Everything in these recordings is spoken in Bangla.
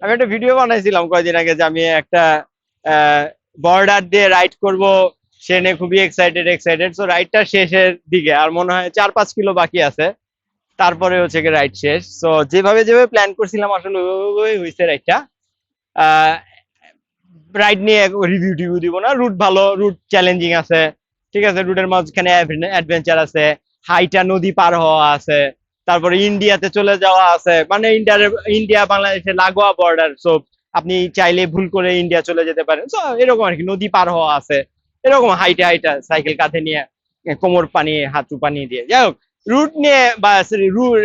আমি একটা ভিডিও বানাইছিলাম কয়েকদিন আগে যে আমি একটা বর্ডার দিয়ে রাইড করব, সে নিয়ে খুবই এক্সাইটেড। সো রাইডটা শেষের দিকে আর মনে হয় 4-5 কিলো বাকি আছে, তারপরে হচ্ছে কি রাইড শেষ। সো যেভাবে যেভাবে প্ল্যান করছিলাম আসলে ওইভাবেই হয়েছে রাইডটা। রাইড নিয়ে রিভিউ টিভিউ দিব না, রুট ভালো, রুট চ্যালেঞ্জিং আছে, ঠিক আছে। রুটের মাঝখানে অ্যাডভেঞ্চার আছে, হাইটা নদী পার হওয়া আছে, তারপরে ইন্ডিয়াতে চলে যাওয়া আছে, মানে ইন্ডিয়া বাংলাদেশের লাগোয়া বর্ডার। সো আপনি চাইলে ভুল করে ইন্ডিয়া চলে যেতে পারেন। সো এরকম আর কি, নদী পার হওয়া আছে, এরকম হাইটা সাইকেল কাঁধে নিয়ে, কোমর পানি হাঁটু পানি দিয়ে। যাই হোক, রুট নিয়ে বা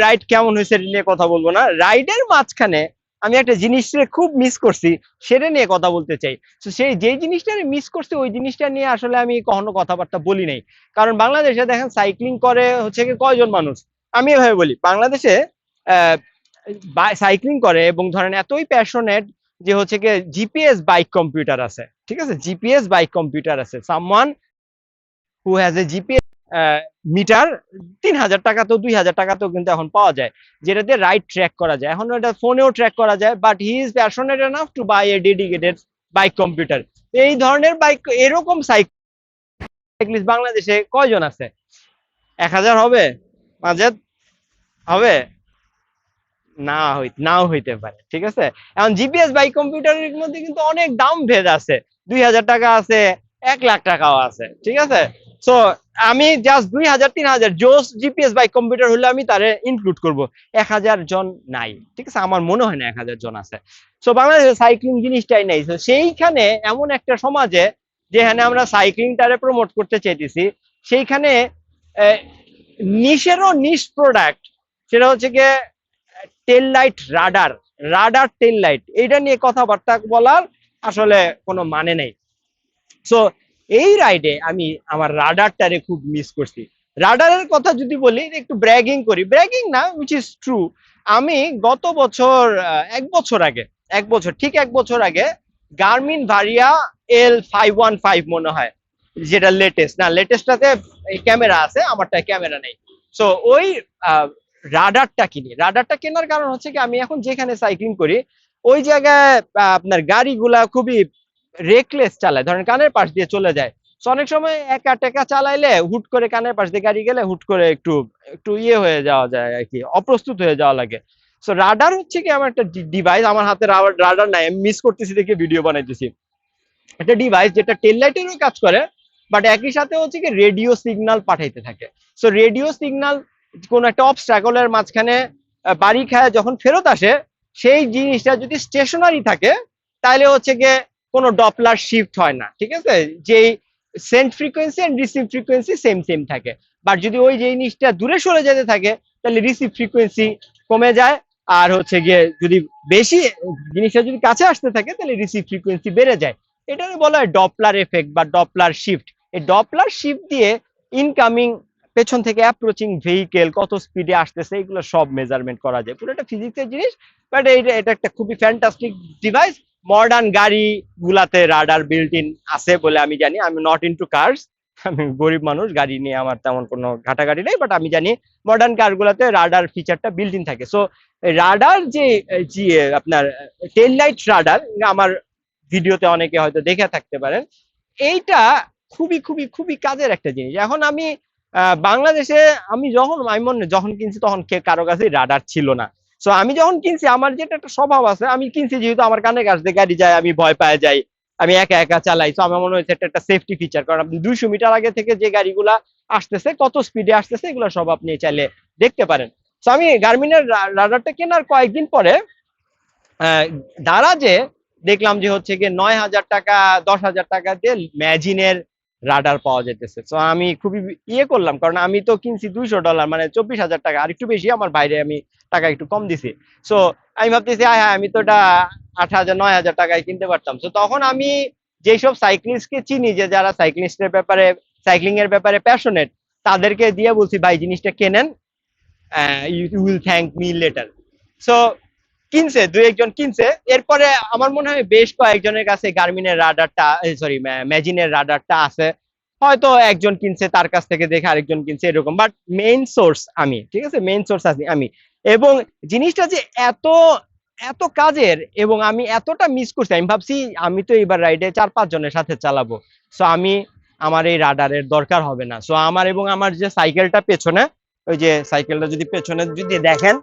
রাইড কেমন হয়েছে নিয়ে কথা বলবো না, রাইডের মাঝখানে আমি একটা জিনিস খুব মিস করছি, সেটা নিয়ে কথা বলতে চাই। তো সেই যে জিনিসটা মিস করছি ওই জিনিসটা নিয়ে আসলে আমি কখনো কথাবার্তা বলি নাই। কারণ বাংলাদেশে দেখেন সাইক্লিং করে হচ্ছে কি কয়জন মানুষ। আমি এভাবে বলি, বাংলাদেশে আহ সাইক্লিং করে এবং ধরেন এতই প্যাশনেট যে হচ্ছে কি জিপিএস বাইক কম্পিউটার আছে, ঠিক আছে, জিপিএস বাইক কম্পিউটার আছে, someone who has a GPS meter. 3,000 টাকা তো 2,000 টাকাতেও কিন্তু এখন পাওয়া যায়, যেটাতে রাইড ট্র্যাক করা যায়। এখন এটা ফোনেও ট্র্যাক করা যায়, but he is passionate enough to buy a dedicated bike computer. এই ধরনের বাইক, এরকম সাইক্লিস্ট বাংলাদেশে কয়জন আছে? 1,000 হবে? মাজেদ, হবে? নাও হইতে পারে, ঠিক আছে। এখন জিপিএস বাইক কম্পিউটারের মধ্যে কিন্তু অনেক দাম ভেদ আছে, 2,000 টাকা আছে, 1,00,000 টাকাও আছে, ঠিক আছে। সো আমি জাস্ট 2,000 3,000 জোস জিপিএস বাইক কম্পিউটার হলে আমি তারে ইনক্লুড করব। 1,000 জন নাই, ঠিক আছে, আমার মনে হয় না 1,000 জন আছে। সো বাংলাদেশে সাইক্লিং জিনিসটাই নাই। তো সেইখানে এমন একটা সমাজে যেখানে আমরা সাইক্লিংটারে প্রমোট করতে চাইতেছি, সেইখানে নিশেরও নিশ প্রোডাক্ট, সেটা হচ্ছে গিয়ে টেল লাইট, রাডার টেল লাইট, এইটা নিয়ে কথাবার্তা বলার আসলে কোনো মানে নেই। সো এই রাইডে আমি আমার রাডারটারে খুব মিস করছি। রাডারের কথা যদি বলি, একটু ব্র্যাগিং করি, ব্র্যাগিং না, উইচ ইজ ট্রু। আমি গত বছর, 1 বছর আগে, 1 বছর, ঠিক 1 বছর আগে গার্মিন ভারিয়া L515 মনে হয়, যেটা লেটেস্ট না, লেটেস্টটাতে ক্যামেরা আছে, আমারটায় ক্যামেরা নেই। সো ওই রাডারটা কিনি। রাডারটা কেনার কারণ হচ্ছে কি, আমি এখন যেখানে সাইক্লিং করি ওই জায়গায় আপনার গাড়িগুলা খুবই রেকলেস চালায়, ধরেন কানের পাশ দিয়ে চলে যায়। তো অনেক সময় একা টেকা চালাইলে হুট করে কানের পাশ দিয়ে গাড়ি গেলে হুট করে একটু একটু ইয়ে হয়ে যাওয়া যায় আর কি, অপ্রস্তুত হয়ে যাওয়া লাগে। সো রাডার হচ্ছে কি আমার একটা ডিভাইস, আমার হাতে রাডার নাই, আমি মিস করতেছি দেখে ভিডিও বানাইতেছি। একটা ডিভাইস যেটা টেল লাইটেরও কাজ করে, বাট একই সাথে হচ্ছে কি রেডিও সিগন্যাল পাঠাইতে থাকে। সো রেডিও সিগন্যাল কোন একটা অবস্ট্রাগলের মাঝখানে বাড়ি খায় যখন ফেরত আসে, সেই জিনিসটা যদি স্টেশনারি থাকে তাহলে হচ্ছে গিয়ে কোনো ডপলার শিফট হয় না, ঠিক আছে। যেই send frequency and receive frequency same থাকে। বাট যদি ওই জিনিসটা দূরে সরে যেতে থাকে তাহলে রিসিভ ফ্রিকোয়েন্সি কমে যায়, আর হচ্ছে গিয়ে যদি বেশি জিনিসটা যদি কাছে আসতে থাকে তাহলে রিসিভ ফ্রিকোয়েন্সি বেড়ে যায়। এটা বলা হয় ডপলার এফেক্ট বা ডপলার শিফট। এই ডপলার শিফট দিয়ে ইনকামিং, পেছন থেকে অ্যাপ্রোচিং ভেহিকেল কত স্পিডে আসতেছে এগুলো সব মেজারমেন্ট করা যায়, পুরো একটা ফিজিক্সের জিনিস। বাট এটা একটা খুবই ফ্যান্টাস্টিক ডিভাইস। মডার্ন গাড়ি গুলাতে রাডার বিল্ট ইন আছে বলে আমি জানি। আমি নট ইনটু কার্স, আমি গরিব মানুষ, গাড়ি নিয়ে আমার তেমন কোনো ঘাটাঘাটি নেই, বাট আমি জানি মডার্ন কার গুলাতে রাডার ফিচারটা বিল্ট ইন থাকে। সো রাডার যে আপনার টেল লাইট রাডার, আমার ভিডিওতে অনেকে হয়তো দেখে থাকতে পারেন, এইটা খুবই কাজের একটা জিনিস। এখন আমি বাংলাদেশে, আমি মনে যখন কিনছি তখন কারো কাছে রাডার ছিল না। সো আমি যখন কিনছি, আমার যেটা একটা স্বভাব আছে, আমি কিনছি যেহেতু আমার কানের কাছ দিয়ে গাড়ি যায়, আমি ভয় পায় যাই, আমি একা একা চালাই। তো আমার মনে হয়েছে এটা একটা সেফটি ফিচার, কারণ আপনি 200 মিটার আগে থেকে যে গাড়িগুলা আসতেছে, কত স্পিডে আসতেছে, এগুলো সব আপনি চাইলে দেখতে পারেন। তো আমি গার্মিনের রাডারটা কেনার কয়েকদিন পরে দারাজে দেখলাম যে হচ্ছে গিয়ে 9,000 টাকা 10,000 টাকা দিয়ে ম্যাজিনের রাডার পাওয়া যেতেছে। তো আমি খুবই ইয়ে করলাম, কারণ আমি তো কিনছি $200, মানে 24,000 টাকা, আর একটু বেশি, আমার বাইরে আমি টাকা একটু কম দিছি। সো আমি ভাবতেছি হ্যাঁ আমি তো এটা 8,000 9,000 টাকায় কিনতে পারতাম। তো তখন আমি যেসব সাইক্লিস্টকে চিনি, যে যারা সাইক্লিস্টের ব্যাপারে, সাইক্লিং এর ব্যাপারে প্যাশনেট, তাদেরকে দিয়ে বলছি ভাই জিনিসটা কেনেন, you will thank me later. So কিনছে, দুই একজন কিনছে। এরপরে আমার মনে হয় বেশ কয়েকজনের কাছে গার্মিনের রাডারটা, সরি ম্যাজিনের রাডারটা আছে, হয়তো একজন কিনছে, তার কাছ থেকে দেখে আরেকজন কিনছে, এরকম। বাট মেইন সোর্স আমি, ঠিক আছে, মেইন সোর্স আছি আমি। এবং জিনিসটা যে এত এত কাজের, এবং আমি এতটা মিস করছি, আমি ভাবছি আমি তো এবার রাইডে 4-5 জনের সাথে চালাবো, সো আমি আমার এই রাডারের দরকার হবে না। সো আমার এবং আমার যে সাইকেলটা পেছনে, ওই যে সাইকেলটা যদি পেছনে যদি দেখেন,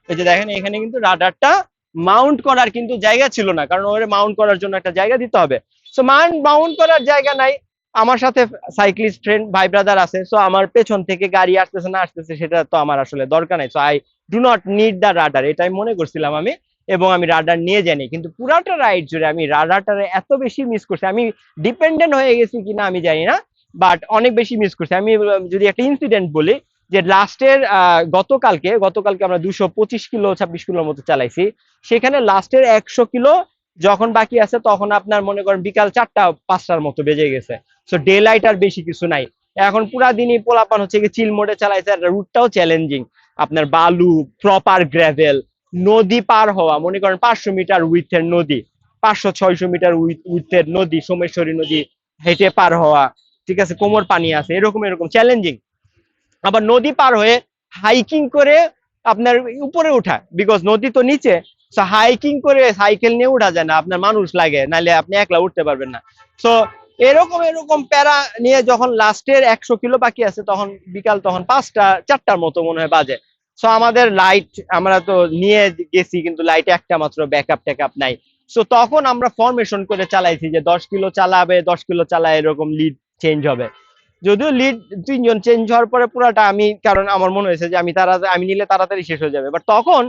এই যে দেখেন এখানে কিন্তু রাডারটা মাউন্ট করার কিন্তু জায়গা ছিল না, কারণ ওরে মাউন্ট করার জন্য একটা জায়গা দিতে হবে। সো মাউন্ট করার জায়গা নাই। আমার সাথে সাইক্লিস্ট ফ্রেন্ড ভাই ব্রাদার আছে, সো আমার পেছন থেকে গাড়ি আসতেছে না আসতেছে সেটা তো আমার আসলে দরকার নাই। So I do not need the radar, এটাই মনে করছিলাম আমি, এবং আমি রাডার নিয়ে যাইনি। কিন্তু পুরাটা রাইড জুড়ে আমি রাডারটারে এত বেশি মিস করছি, আমি ডিপেন্ডেন্ট হয়ে গেছি কিনা আমি জানি না, বাট অনেক বেশি মিস করছি আমি। যদি একটা ইনসিডেন্ট বলি, যে লাস্টের গতকালকে আমরা 225 কিলো 26 কিলোর মতো চালাইছি, সেখানে লাস্টের 100 কিলো যখন বাকি আছে তখন আপনার মনে করেন বিকাল 4টা 5টার মতো বেজে গেছে। সো ডে লাইট আর বেশি কিছু নাই। এখন পুরা দিনই পোলাপান হচ্ছে কি চিল মোডে চালাইছে, আর রুটটাও চ্যালেঞ্জিং, আপনার বালু, প্রপার গ্রাভেল, নদী পার হওয়া, মনে করেন 500 মিটার উইথের নদী, 500-600 মিটার উইথের নদী, সোমেশ্বরী নদী হেঁটে পার হওয়া, ঠিক আছে, কোমর পানি আছে, এরকম এরকম চ্যালেঞ্জিং। আবার নদী পার হয়ে হাইকিং করে আপনার উপরে উঠা, বিকজ নদী তো নিচে, সো হাইকিং করে সাইকেল নিয়ে উঠা যায় না, আপনার মানুষ লাগে, নাহলে আপনি একলা উঠতে পারবেন না। সো এরকম এরকম প্যারা নিয়ে যখন লাস্টের 100 কিলো বাকি আছে, তখন বিকাল তখন 5টা 4টার মতো মনে হয় বাজে। সো আমাদের লাইট আমরা তো নিয়ে গেছি, কিন্তু লাইট একটা মাত্র, ব্যাকআপ ট্যাকআপ নাই। সো তখন আমরা ফরমেশন করে চালাইছি যে 10 কিলো চালাবে, 10 কিলো চালায় এরকম লিড চেঞ্জ হবে। যদিও লিড 3জন চেঞ্জ হওয়ার পরে পুরাটা আমি, কারণ আমার মনে হয়েছে যে আমি নিলে তাড়াতাড়ি শেষ হয়ে যাবে, বাট তখন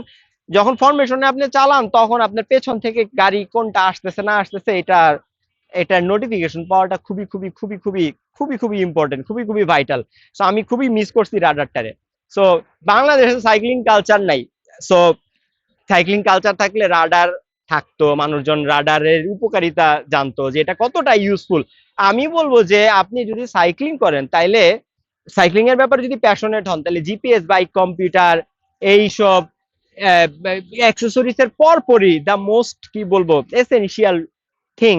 যখন ফরমেশনে আপনি চালান তখন আপনার পেছন থেকে গাড়ি কোনটা আসতেছে না আসতেছে এটার নোটিফিকেশন পাওয়াটা খুবই খুবই খুবই খুবই খুবই খুবই ইম্পর্টেন্ট, খুবই খুবই ভাইটাল। সো আমি খুবই মিস করছি রাডারটারে। সো বাংলাদেশে সাইক্লিং কালচার নাই। সো সাইক্লিং কালচার থাকলে রাডার থাকতো, মানুষজন রাডারের উপকারিতা জানতো যে এটা কতটা ইউজফুল। আমি বলবো যে আপনি যদি সাইক্লিং করেন, তাইলে সাইক্লিং এর ব্যাপারে যদি প্যাশনেট হন, তাহলে জিপিএস, বাইক, কম্পিউটার, এইসব অ্যাক্সেসরিজ এর পরপরই দ্য মোস্ট কি বলবো essential thing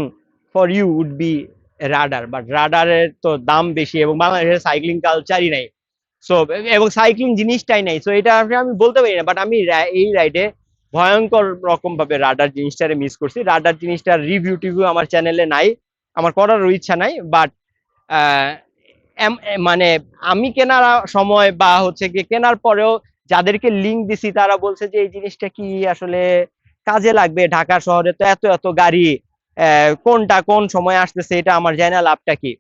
for you would be radar. But রাডারের তো দাম বেশি, এবং বাংলাদেশের সাইক্লিং কালচারই নাই। সো এবং সাইক্লিং জিনিসটাই নাই। সো এটা আমি বলতে পারি না, বাট আমি এই রাইডে ভয়ঙ্কর রকম ভাবে রাডার জিনিসটারে মিস করছি। রাডার জিনিসটার রিভিউ টিভিউ আমার চ্যানেলে নাই, আমার করারও ইচ্ছা নাই। বাট মানে আমি কেনার সময় বা হচ্ছে গিয়ে কেনার পরেও যাদেরকে লিঙ্ক দিছি, তারা বলছে যে এই জিনিসটা কি আসলে কাজে লাগবে, ঢাকা শহরে তো এত এত গাড়ি, কোনটা কোন সময় আসতেছে এটা আমার জানা লাভটা কি।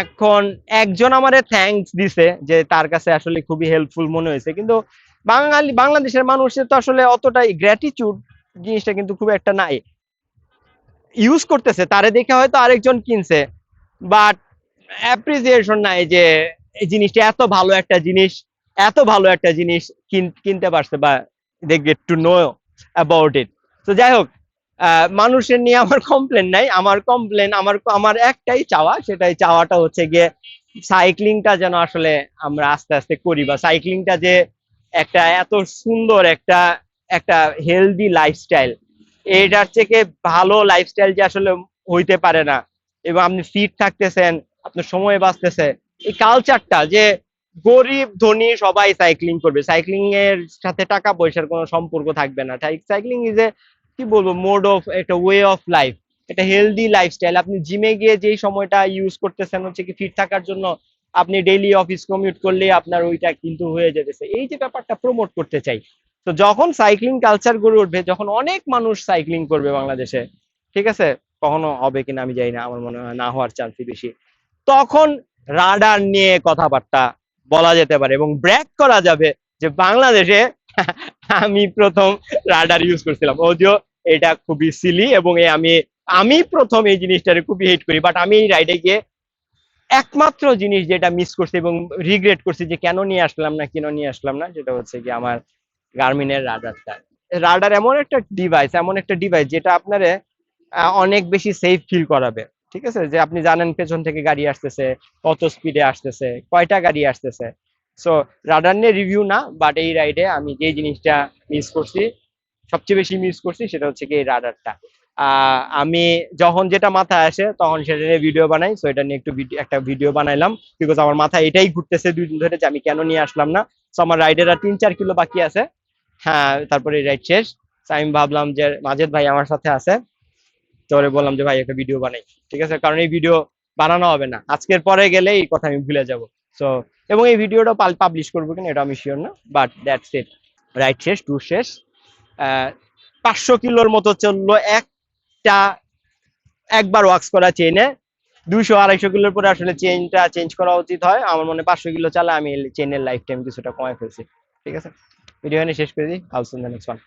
এখন একজন আমারে থ্যাঙ্কস দিছে যে তার কাছে আসলে খুবই হেল্পফুল মনে হয়েছে, কিন্তু বাংলাদেশের মানুষের তো আসলে অতটাই গ্র্যাটিটিউড জিনিসটা কিন্তু খুব একটা নাই। ইউজ করতেছে, তারে দেখে হয়তো আরেকজন কিনছে, বাট অ্যাপ্রিসিয়েশন নাই যে এই জিনিসটা এত ভালো একটা জিনিস, এত ভালো একটা জিনিস কিনতে পারছে, বা they get to know about it. তো যাই হোক, মানুষের নিয়ে আমার কমপ্লেন নাই। আমার কমপ্লেন, আমার একটাই চাওয়া, সেটাই চাওয়াটা হচ্ছে গিয়ে সাইক্লিংটা যেন আসলে আমরা আস্তে আস্তে করি, বা সাইক্লিংটা যে একটা এত সুন্দর একটা একটা হেলদি লাইফস্টাইল, এটার থেকে ভালো লাইফস্টাইল যে আসলে হইতে পারে না। এবং আপনি ফিট থাকতেছেন, আপনার সময় বাঁচতেছে, এই কালচারটা যে গরিব ধনী সবাই সাইক্লিং করবে, সাইক্লিং এর সাথে টাকা পয়সার কোনো সম্পর্ক থাকবে না। সাইক্লিং ইজ এ কি বলবো মোড অফ, একটা ওয়ে অফ লাইফ, একটা হেলদি লাইফস্টাইল। আপনি জিমে গিয়ে যেই সময়টা ইউজ করতেছেন হচ্ছে কি ফিট থাকার জন্য, আপনি ডেইলি অফিস কমিউট করলে আপনার ওইটা কিন্তু হয়ে যেতেছে। এই যে ব্যাপারটা প্রমোট করতে চাই। তো যখন সাইক্লিং কালচার গড়ে উঠবে, যখন অনেক মানুষ সাইক্লিং করবে বাংলাদেশে, ঠিক আছে, কখনো হবে কিনা আমি জানি না, আমার মনে হয় না হওয়ার চান্সই বেশি, তখন রাডার নিয়ে কথাবার্তা বলা যেতে পারে এবং ব্র্যাক করা যাবে যে বাংলাদেশে আমি প্রথম রাডার ইউজ করছিলাম। যদিও এটা খুবই সিলি, এবং আমি প্রথম এই জিনিসটারে খুবই হেট করি, বাট আমি এই রাইডে গিয়ে একমাত্র জিনিস যেটা মিস করছি এবং রিগ্রেট করছি যে কেন নিয়ে আসলাম না, যেটা হচ্ছে কি আমার গার্মিনের রাডারটা। রাডার এমন একটা ডিভাইস যেটা আপনারে অনেক বেশি সেফ ফিল করাবে। ঠিক আছে, যে আপনি জানেন পেছন থেকে গাড়ি আসতেছে, কত স্পিডে আসতেছে, কয়টা গাড়ি আসতেছে। সো রাডার নিয়ে রিভিউ না, বাট এই রাইডে আমি যে জিনিসটা মিস করছি, সবচেয়ে বেশি মিস করছি, সেটা হচ্ছে কি এই রাডারটা। আমি যখন যেটা মাথায় আসে তখন সেটা নিয়ে ভিডিও বানাই। সো এটা নিয়ে একটা ভিডিও বানাইলাম, বিকজ আমার মাথায় এটাই ঘুরতেছে 2 দিন ধরে যে আমি কেন নিয়ে আসলাম না। সো আমার রাইডের আর 3-4 কিলো বাকি আছে, হ্যাঁ, তারপরে রাইড শেষ। তো আমি ভাবলাম যে মাজেদ ভাই আমার সাথে আছে, তো ওরে বললাম যে ভাই একটা ভিডিও বানাই, ঠিক আছে, কারণ এই ভিডিও বানানো হবে না, আজকের পরে গেলে এই কথা আমি ভুলে যাব। সো এবং এই ভিডিওটা পাবলিশ করবো কিনা এটা আমি শিওর না, বাট দ্যাটস ইট। রাইড শেষ, ট্যুর শেষ। 500 কিলোর মতো চললো একটা, একবার ওয়াক্স করা চেইনে। 200-250 কিলোর পরে আসলে চেইনটা চেঞ্জ করা উচিত হয় আমার মনে হয়। 500 কিলো চালা আমি চেইনের লাইফ টাইম কিছুটা কমাই ফেলছি। ঠিক আছে, ভিডিও এখানে শেষ করে দিই। আলসুন নেক্সট ওয়ান।